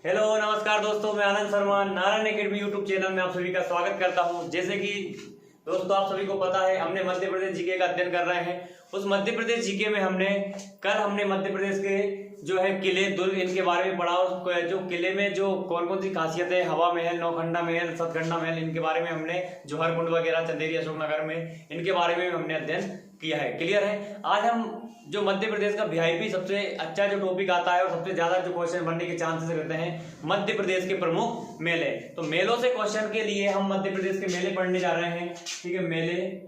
Hello नमस्कार दोस्तों, मैं Anand Sharma Narayan academy YouTube channel में आप सभी का स्वागत करता हूं। जैसे कि दोस्तों आप सभी को पता है, हमने मध्य प्रदेश जीके का अध्ययन कर रहे हैं। उस मध्य प्रदेश जीके में हमने मध्य प्रदेश के जो है किले दुर्ग इनके बारे में पढ़ा। जो किले में जो कौन कौन सी खासियत है, हवा महल, नौखंडा महल, सतखंडा महल, इनके बारे में हमने जौहर कुंड वगैरह चंदेरी अशोकनगर में इनके बारे में हमने अध्ययन किया है। क्लियर है। आज हम जो मध्य प्रदेश का वीआईपी सबसे अच्छा जो टॉपिक आता है और सबसे ज्यादा जो क्वेश्चन बनने के चांसेस रहते हैं, मध्य प्रदेश के प्रमुख मेले। तो मेलों से क्वेश्चन के लिए हम मध्य प्रदेश के मेले पढ़ने जा रहे हैं। ठीक है, मेले।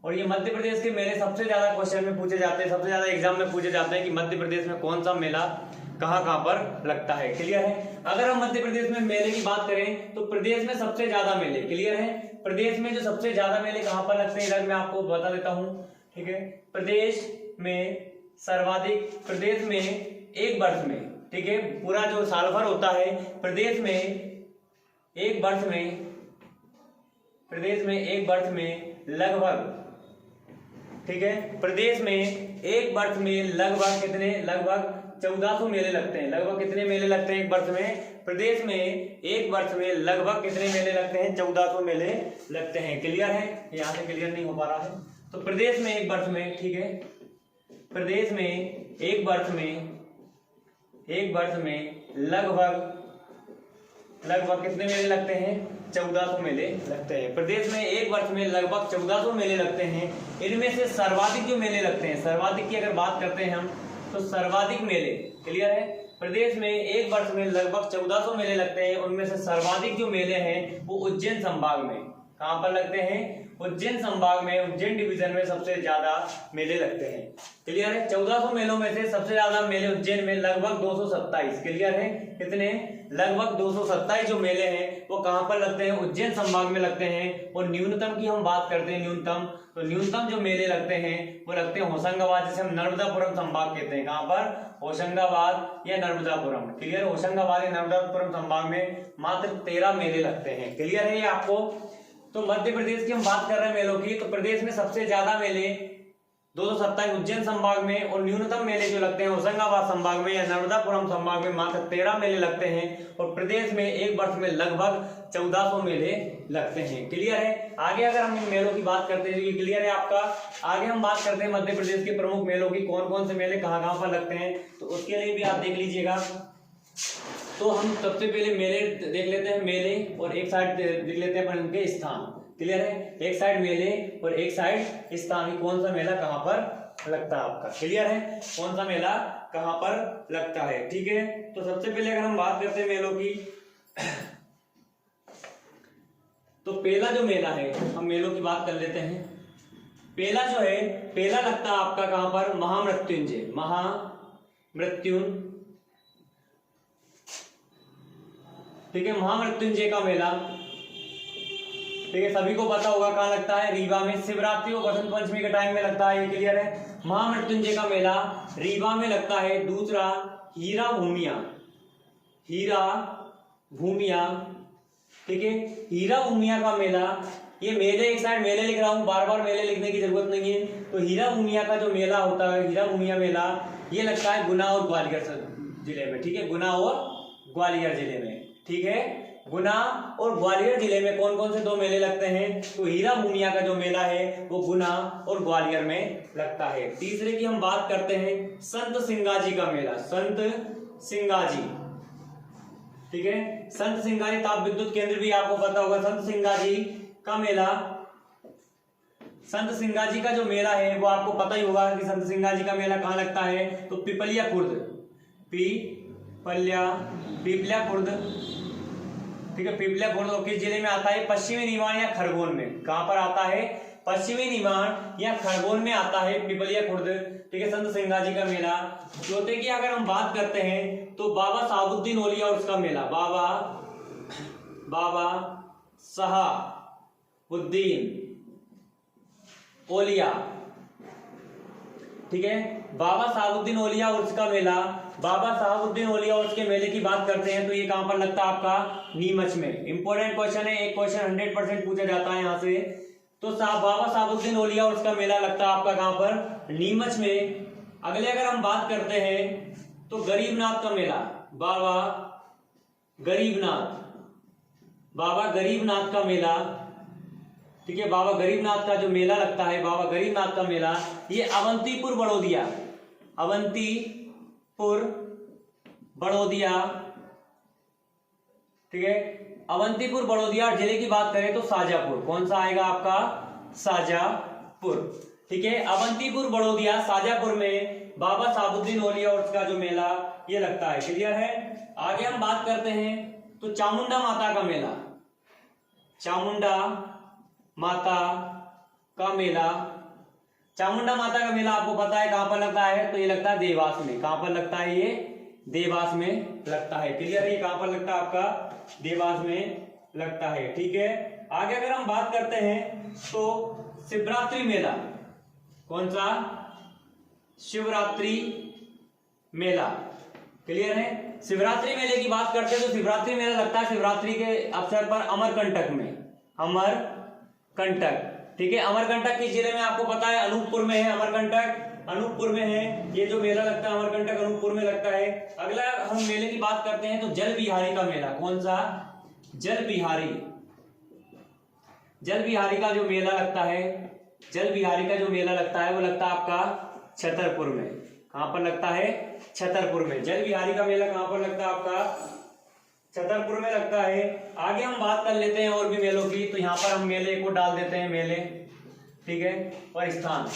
और ये मध्य प्रदेश के मेले सबसे ज्यादा क्वेश्चन में पूछे जाते हैं, सबसे ज्यादा एग्जाम में पूछे जाते हैं कि मध्य प्रदेश में कौन सा मेला कहाँ पर लगता है। क्लियर है। अगर हम मध्य प्रदेश में मेले की बात करें तो प्रदेश में सबसे ज्यादा मेले, क्लियर है, प्रदेश में जो सबसे ज्यादा मेले कहाँ पर लगते हैं इधर मैं आपको बता देता हूँ। ठीक है, प्रदेश में सर्वाधिक, प्रदेश में एक वर्ष में, ठीक है, पूरा जो साल भर होता है प्रदेश में एक वर्ष में, प्रदेश में एक वर्ष में लगभग, ठीक है, प्रदेश में एक वर्ष में लगभग कितने, लगभग 1400 मेले लगते हैं। लगभग कितने मेले लगते हैं एक वर्ष में? प्रदेश में एक वर्ष में लगभग कितने मेले लगते हैं? 1400 मेले लगते हैं। क्लियर है। यहाँ से क्लियर नहीं हो पा रहा है। तो प्रदेश में एक वर्ष में, ठीक है, प्रदेश में एक वर्ष में लगभग कितने मेले लगते हैं? 1400 मेले लगते हैं। प्रदेश में एक वर्ष में लगभग 1400 मेले लगते हैं। इनमें से सर्वाधिक जो मेले लगते हैं, सर्वाधिक की अगर बात करते हैं हम तो सर्वाधिक मेले, क्लियर है, प्रदेश में एक वर्ष में लगभग 1400 मेले लगते हैं। उनमें से सर्वाधिक जो मेले हैं वो उज्जैन संभाग में, कहां पर लगते हैं? उज्जैन संभाग में, उज्जैन डिवीजन में सबसे ज्यादा मेले लगते हैं। क्लियर है। 1400 मेलों में से सबसे ज्यादा मेले उज्जैन में लगभग 227। क्लियर है। कितने? लगभग 227 जो मेले हैं वो कहां पर लगते हैं? उज्जैन संभाग में लगते हैं। और न्यूनतम की हम बात करते हैं, न्यूनतम, तो न्यूनतम जो मेले लगते हैं वो लगते हैं होशंगाबाद, जिसे हम नर्मदापुरम संभाग कहते हैं। कहां पर? होशंगाबाद या नर्मदापुरम। क्लियर। होशंगाबाद या नर्मदापुरम संभाग में मात्र 13 मेले लगते हैं। क्लियर है ये आपको। तो मध्य प्रदेश की हम बात कर रहे हैं मेलों की, तो प्रदेश में सबसे ज्यादा मेले 227 उज्जैन संभाग में, और न्यूनतम मेले जो लगते हैं होशंगाबाद संभाग में या नर्मदापुरम संभाग में मात्र 13 मेले लगते हैं। और प्रदेश में एक वर्ष में लगभग 1400 मेले लगते हैं। क्लियर है। आगे अगर हम इन मेलों की बात करते हैं, क्लियर है आपका, आगे हम बात करते हैं मध्य प्रदेश के प्रमुख मेलों की, कौन कौन से मेले कहाँ पर लगते हैं। तो उसके लिए भी आप देख लीजिएगा। तो हम सबसे पहले मेले देख लेते हैं, मेले, और एक साइड देख लेते हैं उनके स्थान। क्लियर है। एक साइड मेले और एक साइड स्थान, कौन सा मेला कहां पर लगता है आपका। क्लियर है। कौन सा मेला कहां पर लगता है। ठीक है। तो सबसे पहले अगर हम बात करते हैं मेलों की, तो पहला जो मेला है, हम मेलों की बात कर लेते हैं। पहला जो है, पहला लगता है आपका कहां पर? महामृत्युंजय, महामृत्युंजय, ठीक है, महामृत्युंजय का मेला, ठीक है, सभी को पता होगा कहाँ लगता है? रीवा में। शिवरात्रि और बसंत पंचमी के टाइम में लगता है। ये क्लियर है। महामृत्युंजय का मेला रीवा में लगता है। दूसरा हीरा भूमिया, हीरा भूमिया, ठीक है, हीरा भूमिया का मेला, ये मेले, एक साइड मेले लिख रहा हूँ, बार बार मेले लिखने की जरूरत नहीं है। तो हीरा भूमिया का जो मेला होता है, हीरा भूमिया मेला, ये लगता है गुना और ग्वालियर जिले में। ठीक है, गुना और ग्वालियर जिले में। ठीक है, गुना और ग्वालियर जिले में कौन कौन से दो मेले लगते हैं? तो हीरा भूमिया का जो मेला है वो गुना और ग्वालियर में लगता है। तीसरे की हम बात करते हैं, संत सिंगाजी का मेला, संत सिंगाजी, ठीक है, संत सिंगाजी ताप विद्युत केंद्र भी आपको पता होगा। संत सिंगाजी का मेला, संत सिंगाजी का जो मेला है वो आपको पता ही होगा कि संत सिंगाजी का मेला कहाँ लगता है? तो पिपलिया खुर्द, पिपलिया खुर्द, ठीक है, पिपलिया खुर्द किस जिले में आता है? पश्चिमी निमाड़ या खरगोन में। कहां पर आता है? पश्चिमी निमाड़ या खरगोन में आता है पिपलिया खुर्द। ठीक है, संत सिंगाजी का मेला। चौथे की अगर हम बात करते हैं तो बाबा साहबुद्दीन ओलिया और उसका मेला, बाबा साहबुद्दीन ओलिया, ठीक है, बाबा साहबुद्दीन ओलिया और उसका मेला, बाबा साहबुद्दीन ओलिया और उसके मेले की बात करते हैं तो ये कहां पर लगता है आपका? नीमच में। इंपॉर्टेंट क्वेश्चन है, एक क्वेश्चन 100% पूछा जाता है यहाँ से। तो बाबा साहबुद्दीन ओलिया और उसका मेला लगता है आपका कहां पर? नीमच में। अगले अगर हम बात करते हैं तो गरीबनाथ का मेला, बाबा गरीबनाथ, बाबा गरीबनाथ का मेला, ठीक है, बाबा गरीबनाथ का जो मेला लगता है, बाबा गरीबनाथ का मेला, ये अवंतीपुर बड़ौदिया, अवंतीपुर बड़ौदिया, ठीक है, अवंतीपुर बड़ौदिया जिले की बात करें तो शाजापुर, कौन सा आएगा आपका, शाजापुर, ठीक है, अवंतीपुर बड़ौदिया शाजापुर में बाबा साबुद्दीन औलिया और उसका जो मेला ये लगता है। क्लियर है। आगे हम बात करते हैं तो चामुंडा माता का मेला, चामुंडा माता का मेला, चामुंडा माता का मेला आपको पता है कहां पर लगता है, तो ये लगता है देवास में। कहां पर लगता है, ये देवास में लगता है। क्लियर है, ये कहां पर लगता है आपका, देवास में लगता है। ठीक है, आगे अगर हम बात करते हैं तो शिवरात्रि मेला, कौन सा, शिवरात्रि मेला। क्लियर है, शिवरात्रि मेले की बात करते हैं तो शिवरात्रि मेला लगता है शिवरात्रि के अवसर पर अमरकंटक में, अमरकंटक, ठीक है, अमरकंटक किस जिले में आपको पता है, अनूपपुर में है, अमरकंटक अनूपपुर में है। ये जो मेला लगता है अमरकंटक अनूपपुर में लगता है। अगला हम मेले की बात करते हैं तो जल बिहारी का मेला, कौन सा, जल बिहारी, जल बिहारी का जो मेला लगता है, जल बिहारी का जो मेला लगता है वो लगता है आपका छतरपुर में। कहां पर लगता है, छतरपुर में। जल बिहारी का मेला कहां पर लगता है आपका, छतरपुर में लगता है। आगे हम बात कर लेते हैं और भी मेलों की, तो यहाँ पर हम मेले को डाल देते हैं, मेले, ठीक है, और स्थान,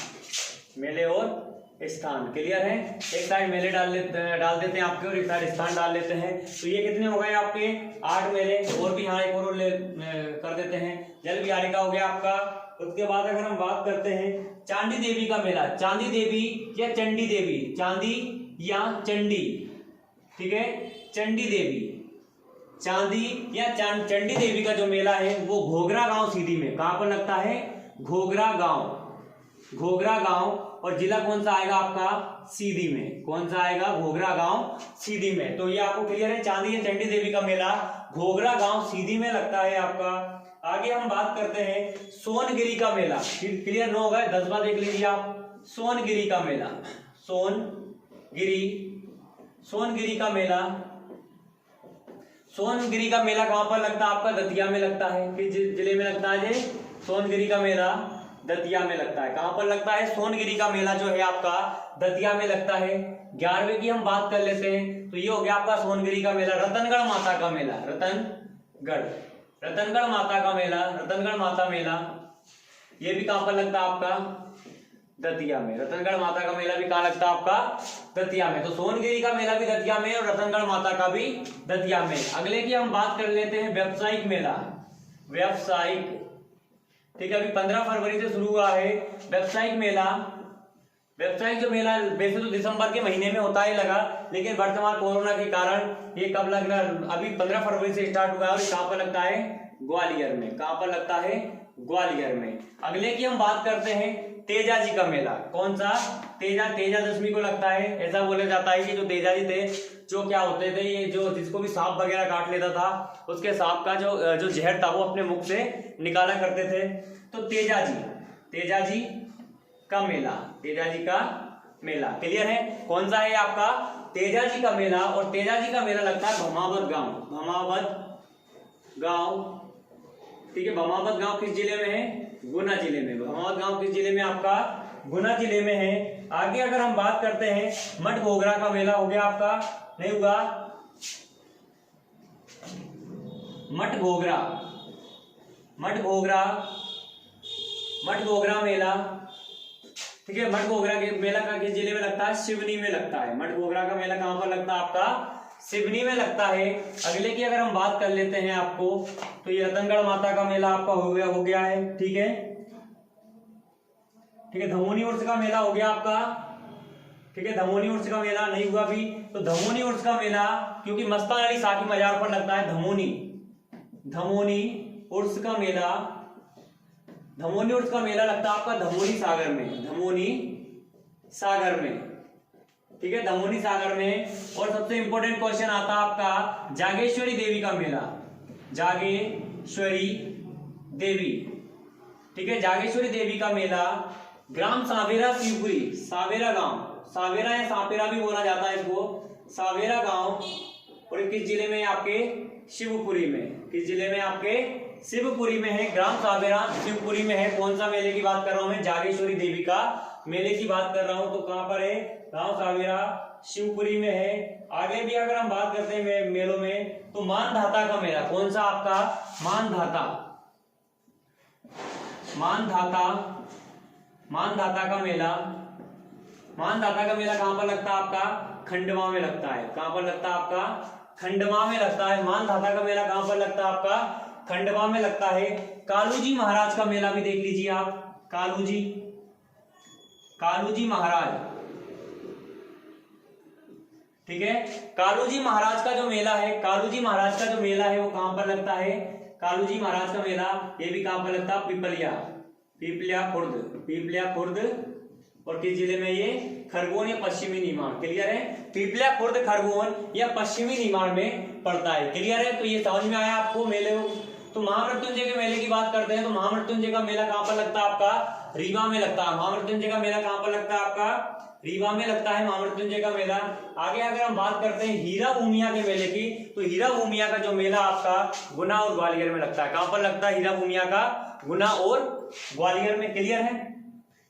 मेले और स्थान। क्लियर है, एक साइड मेले डाल देते हैं आपके और एक साइड स्थान डाल लेते हैं। तो ये कितने हो गए आपके, 8 मेले। और भी यहाँ एक और कर देते हैं, जल बिहारी का हो गया आपका। उसके बाद अगर हम बात करते हैं चांदी देवी का मेला, चांदी देवी या चंडी देवी, चांदी या चंडी, ठीक है, चंडी देवी, चांदी या चंडी देवी का जो मेला है वो घोघरा गांव सीधी में, कहां पर लगता है, घोघरा गांव, घोघरा गांव। और जिला कौन सा आएगा आपका, सीधी में। कौन सा आएगा, घोघरा गांव सीधी में। तो ये आपको क्लियर है, चांदी या चंडी देवी का मेला घोघरा गांव सीधी में लगता है आपका। आगे हम बात करते हैं सोनगिरी का मेला। क्लियर न होगा, 10 बार देख लीजिए आप, सोनगिरी का मेला, सोनगिरी, सोनगिरी का मेला, सोनगिरी का मेला कहां पर लगता है आपका, दतिया में लगता है। किस जिले में लगता है, सोनगिरी का मेला दतिया में लगता है। कहां पर लगता है, सोनगिरी का मेला जो है आपका दतिया में लगता है। 11वें की हम बात कर लेते हैं तो ये हो गया आपका सोनगिरी का मेला। रतनगढ़ माता का मेला, रतनगढ़, रतनगढ़ माता का मेला, रतनगढ़ माता मेला, ये भी कहां पर लगता है आपका, दतिया में। रतनगढ़ माता का मेला भी कहां लगता है आपका, दतिया में। तो सोनगिरी का मेला भी दतिया में और रतनगढ़ माता का भी दतिया में। अगले की हम बात कर लेते हैं व्यावसायिक मेला, व्यावसायिक, ठीक है, अभी 15 फरवरी से शुरू हुआ है व्यावसायिक मेला। व्यावसायिक जो मेला वैसे तो दिसंबर के महीने में होता है लगा, लेकिन वर्तमान कोरोना के कारण ये कब लग रहा, अभी 15 फरवरी से स्टार्ट हुआ है। और कहां पर लगता है, ग्वालियर में। कहां पर लगता है, ग्वालियर में। अगले की हम बात करते हैं तेजा जी का मेला, कौन सा, तेजा दशमी को लगता है। ऐसा बोला जाता है कि जो तेजा जी थे, जो क्या होते थे, ये जो जिसको भी सांप वगैरह काट लेता था, उसके सांप का जो जहर था वो अपने मुख से निकाला करते थे। तो तेजा जी का मेला, तेजा जी का मेला। क्लियर है, कौन सा है आपका, तेजा जी का मेला। और तेजा जी का मेला लगता है भमावत गांव, भमावत गांव, ठीक है। भमावत गांव किस जिले में है, गुना जिले में। भमावत गांव किस जिले में आपका, गुना जिले में है। आगे अगर हम बात करते हैं मठ घोघरा का मेला, हो गया आपका, नहीं हुआ, मठ घोघरा, मठ घोघरा, मठ घोघरा मेला, ठीक है। मठ घोघरा के मेला का किस जिले में लगता है, सिवनी में लगता है। मठ घोघरा का मेला कहां पर लगता है आपका, सिवनी में लगता है। अगले की अगर हम बात कर लेते हैं आपको, तो ये रतनगढ़ माता का मेला आपका हो गया है, ठीक है, ठीक है। धमोनी उर्स का मेला हो गया आपका, ठीक है। धमोनी उर्स का मेला नहीं हुआ भी, तो धमोनी उर्स का मेला क्योंकि मस्तान अली साकी मजार पर लगता है, धमोनी उर्स का मेला, धमोनी उर्स का मेला लगता है आपका धमोनी सागर में, धमोनी सागर में, ठीक है, धमोनी सागर में। और सबसे इंपॉर्टेंट क्वेश्चन आता है आपका जागेश्वरी देवी का मेला, जागेश्वरी देवी, ठीक है। जागेश्वरी देवी का मेला ग्राम सावेरा शिवपुरी, सावेरा गांव, सावेरा या सापेरा भी बोला जाता है इसको, सावेरा गांव और किस जिले में? आपके शिवपुरी में। किस जिले में? आपके शिवपुरी में है। ग्राम सावेरा शिवपुरी में है। कौन सा मेले की बात कर रहा हूं मैं? जागेश्वरी देवी का मेले की बात कर रहा हूं। तो कहां पर है? गांव सावेरा शिवपुरी में है। आगे भी अगर हम बात करते हैं मेलों में, तो मानधाता का मेला। कौन सा? आपका मानधाता। मानधाता का मेला। मानधाता का मेला कहां पर लगता है? आपका खंडवा में लगता है। कहां पर लगता है? आपका खंडवा में लगता है। मानधाता का मेला कहां पर लगता है? आपका खंडवा में लगता है। कालूजी महाराज का मेला भी देख लीजिए आप। कालूजी महाराज, ठीक है। कालूजी महाराज का जो मेला है, कालूजी महाराज का जो मेला है वो कहां पर लगता है? कालूजी महाराज का मेला ये भी कहां पर लगता है? पीपलिया खुर्द। और किस जिले में? ये खरगोन या पश्चिमी निमाड़। क्लियर है? पीपलिया खुर्द, खरगोन या पश्चिमी निमाड़ में पड़ता है। क्लियर है? तो ये समझ में आया आपको मेले। तो महामृत्युंजय के मेले की बात करते हैं, तो महामृत्युंजय का मेला कहां पर लगता है? आपका रीवा में लगता है। महामृत्युंजय का मेला कहां पर लगता है? आपका रीवा में लगता है महामृत्युंजय का मेला। आगे अगर हम बात करते हैं हीरा भूमिया के मेले की, तो हीरा भूमिया का जो मेला आपका गुना और ग्वालियर में लगता है। कहां पर लगता है हीरा भूमिया का? गुना और ग्वालियर में। क्लियर है?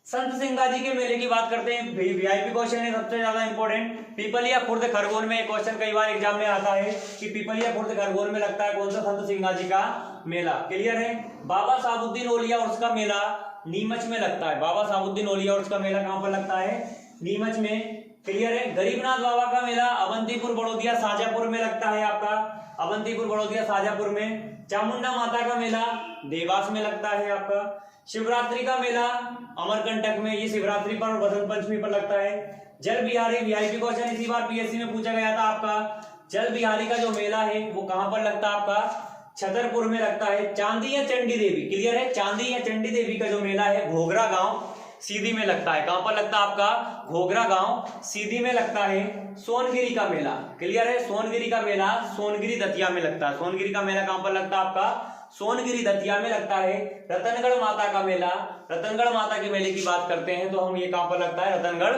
संत सिंगाजी के मेले की बात करते हैं, वीआईपी क्वेश्चन है सबसे ज्यादा इंपॉर्टेंट। पीपलिया खुर्द खरगोन में क्वेश्चन कई बार एग्जाम में आता है कि पीपलिया खुर्द खरगोन में लगता है कौन सा? संत सिंगाजी का मेला। क्लियर है? बाबा साबुद्दीन ओलिया और उसका मेला नीमच में लगता है। बाबा साबुद्दीन ओलिया और उसका मेला कहां पर लगता है? नीमच में। क्लियर है? गरीबनाथ बाबा का मेला अवंतीपुर बड़ौदिया शाजापुर में लगता है। आपका अवंतीपुर बड़ौदिया शाजापुर में। चामुंडा माता का मेला देवास में लगता है। आपका शिवरात्रि का मेला अमरकंटक में, ये शिवरात्रि पर और बसंत पंचमी पर लगता है। जल बिहारी, वीआईपी क्वेश्चन इसी बार पीएससी में पूछा गया था आपका। जल बिहारी का जो मेला है वो कहां पर लगता है? आपका छतरपुर में लगता है। चांदी या चंडी देवी, क्लियर है? चांदी या चंडी देवी का जो मेला है घोघरा गांव सीधी में लगता है। कहां पर लगता है? आपका घोघरा गांव सीधी में लगता है। सोनगिरी का मेला, क्लियर है? सोनगिरी का मेला सोनगिरी दतिया में लगता है। सोनगिरी का मेला कहां पर लगता है? आपका सोनगिरी दतिया में लगता है। रतनगढ़ माता का मेला, रतनगढ़ माता के मेले की बात करते हैं तो हम ये कहां पर लगता है? रतनगढ़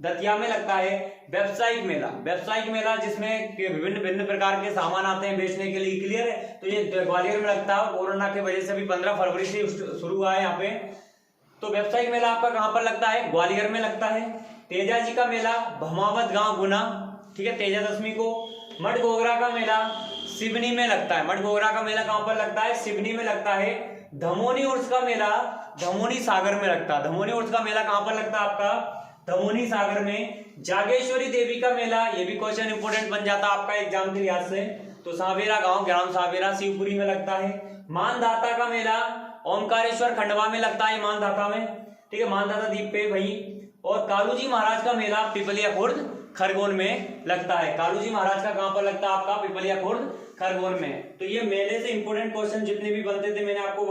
दतिया में लगता है। व्यावसायिक मेला, व्यावसायिक मेला जिसमें विभिन्न प्रकार के सामान आते हैं बेचने के लिए। क्लियर है? तो ये ग्वालियर में लगता है। कोरोना की वजह से भी 15 फरवरी से शुरू हुआ है यहाँ पे। तो व्यावसायिक मेला आपका कहां पर लगता है? ग्वालियर में लगता है। तेजाजी का मेला भमावत गांव गुना, ठीक है, तेजा दशमी को। मडगोगरा का मेला सिवनी में लगता है। मडगोगरा का मेला कहां पर लगता है? सिवनी में लगता है। धमोनी उर्स का मेला धमोनी सागर में लगता है। धमोनी उर्स का मेला कहां पर लगता है? आपका धमोनी सागर में। जागेश्वरी देवी का मेला, ये भी क्वेश्चन इंपोर्टेंट बन जाता है आपका एग्जाम के लिहाज से, तो सावेरा गांव ग्राम सावेरा शिवपुरी में लगता है। मानधाता का मेला ओमकारेश्वर खंडवा में लगता है, मानधाता में, ठीक है, मानधाता द्वीप पे वही। और कालूजी महाराज का मेला पिपलिया खुर्द खरगोन में लगता है। कालूजी महाराज का कहां पर लगता है? आपका पिपलिया खुर्द खरगोन में। तो ये मेले से इंपोर्टेंट क्वेश्चन जितने भी बनते थे मैंने आपको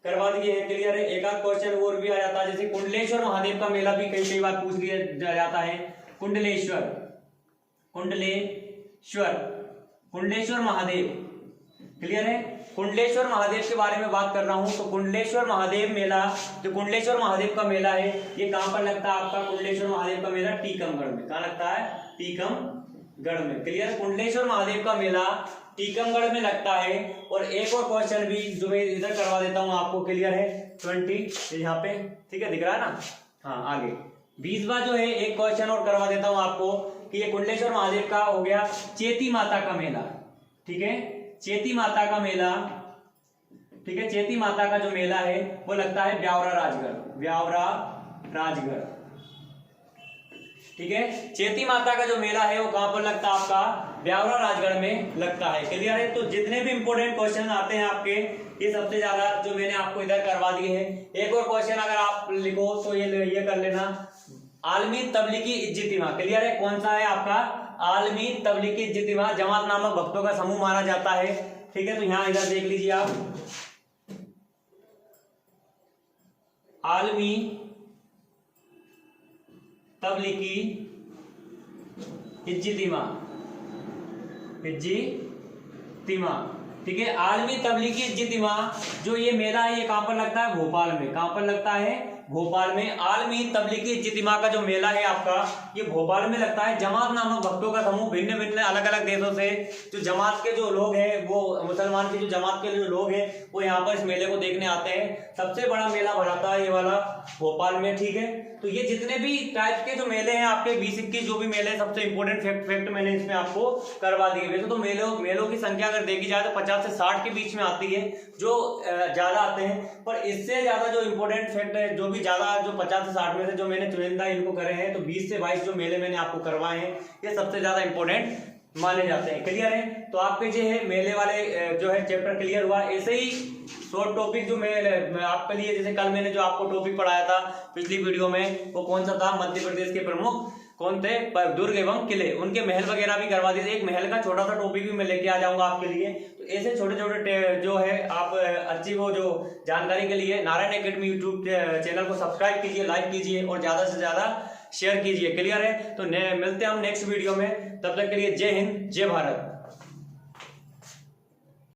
करवा दिए हैं। क्लियर है? एक आध क्वेश्चन और भी आ जाता है, जैसे कुंडलेश्वर महादेव का मेला भी कई बार पूछ लिया जाता है। कुंडलेश्वर महादेव, क्लियर है? कुंडलेश्वर महादेव के बारे में बात कर रहा हूं। तो कुंडलेश्वर महादेव मेला, जो कुंडलेश्वर महादेव का मेला है ये कहां पर लगता है? आपका कुंडलेश्वर महादेव का मेला टीकमगढ़ में। कहां लगता है? टीकमगढ़ में। क्लियर? कुंडलेश्वर महादेव का मेला टीकमगढ़ में लगता है। और एक और क्वेश्चन भी जो मैं इधर करवा देता हूं आपको, क्लियर है? 20 यहाँ पे, ठीक है, दिख रहा है ना? हाँ, आगे 20वां जो है एक क्वेश्चन और करवा देता हूं आपको कि ये कुंडलेश्वर महादेव का हो गया। चेती माता का मेला, ठीक है, चेती माता का मेला, ठीक है, चेती माता का जो मेला है वो लगता है ब्यावरा राजगढ़, ठीक है। चेती माता का जो मेला है वो कहां पर लगता है? आपका ब्यावरा राजगढ़ में लगता है। क्लियर है? तो जितने भी इंपोर्टेंट क्वेश्चन आते हैं आपके, ये सबसे ज्यादा जो मैंने आपको इधर करवा दिए हैं। एक और क्वेश्चन अगर आप लिखो तो ये कर लेना, आलमी तबलीगी इज्तिमा। क्लियर है? कौन सा है आपका? आलमी तबलीगी इज्तिमा। जमात नामक भक्तों का समूह माना जाता है, ठीक है। तो यहां इधर देख लीजिए आप, आलमी तबलीगी इज्तिमा, ठीक है। आलमी तबलीगी इज्तिमा जो ये मेला है ये कहां पर लगता है? भोपाल में। कहां पर लगता है? भोपाल में आलमी तबलीगी इज्तिमा का जो मेला है आपका, ये भोपाल में लगता है। जमात नामक भक्तों का समूह भिन्न भिन्न अलग अलग देशों से जो जमात के जो लोग हैं, वो मुसलमान की जो जमात के जो लोग हैं वो यहाँ पर इस मेले को देखने आते हैं। सबसे बड़ा मेला भराता है ये वाला भोपाल में, ठीक है। तो ये जितने भी टाइप के जो मेले हैं आपके 20-21 जो भी मेले, सबसे इंपॉर्टेंट फैक्ट मैंने इसमें आपको करवा दिए। वैसे तो मेलों की संख्या अगर देखी जाए तो 50 से 60 के बीच में आती है जो ज्यादा आते हैं, पर इससे ज्यादा जो इंपॉर्टेंट फैक्ट है, जो भी ज्यादा जो 50 से 60 में से जो मैंने चुनिंदा इनको करे हैं, तो 20 से 22 जो मेले मैंने आपको करवाए हैं ये सबसे ज्यादा इंपॉर्टेंट माने जाते हैं। क्लियर है? तो आपके जो है मेले वाले जो है चैप्टर क्लियर हुआ। ऐसे ही शॉर्ट टॉपिक जो मैं आपके लिए, जैसे कल मैंने जो आपको टॉपिक पढ़ाया था पिछली वीडियो में, वो कौन सा था, मध्य प्रदेश के प्रमुख कौन थे, दुर्ग एवं किले, उनके महल वगैरह भी करवा दिए। एक महल का छोटा सा टॉपिक भी मैं लेके आ जाऊंगा आपके लिए। तो ऐसे छोटे छोटे जो है आप अच्छी वो जो जानकारी के लिए नारायण एकेडमी यूट्यूब चैनल को सब्सक्राइब कीजिए, लाइक कीजिए और ज्यादा से ज्यादा शेयर कीजिए। क्लियर है? तो मिलते हैं हम नेक्स्ट वीडियो में, तब तक के लिए जय हिंद, जय भारत।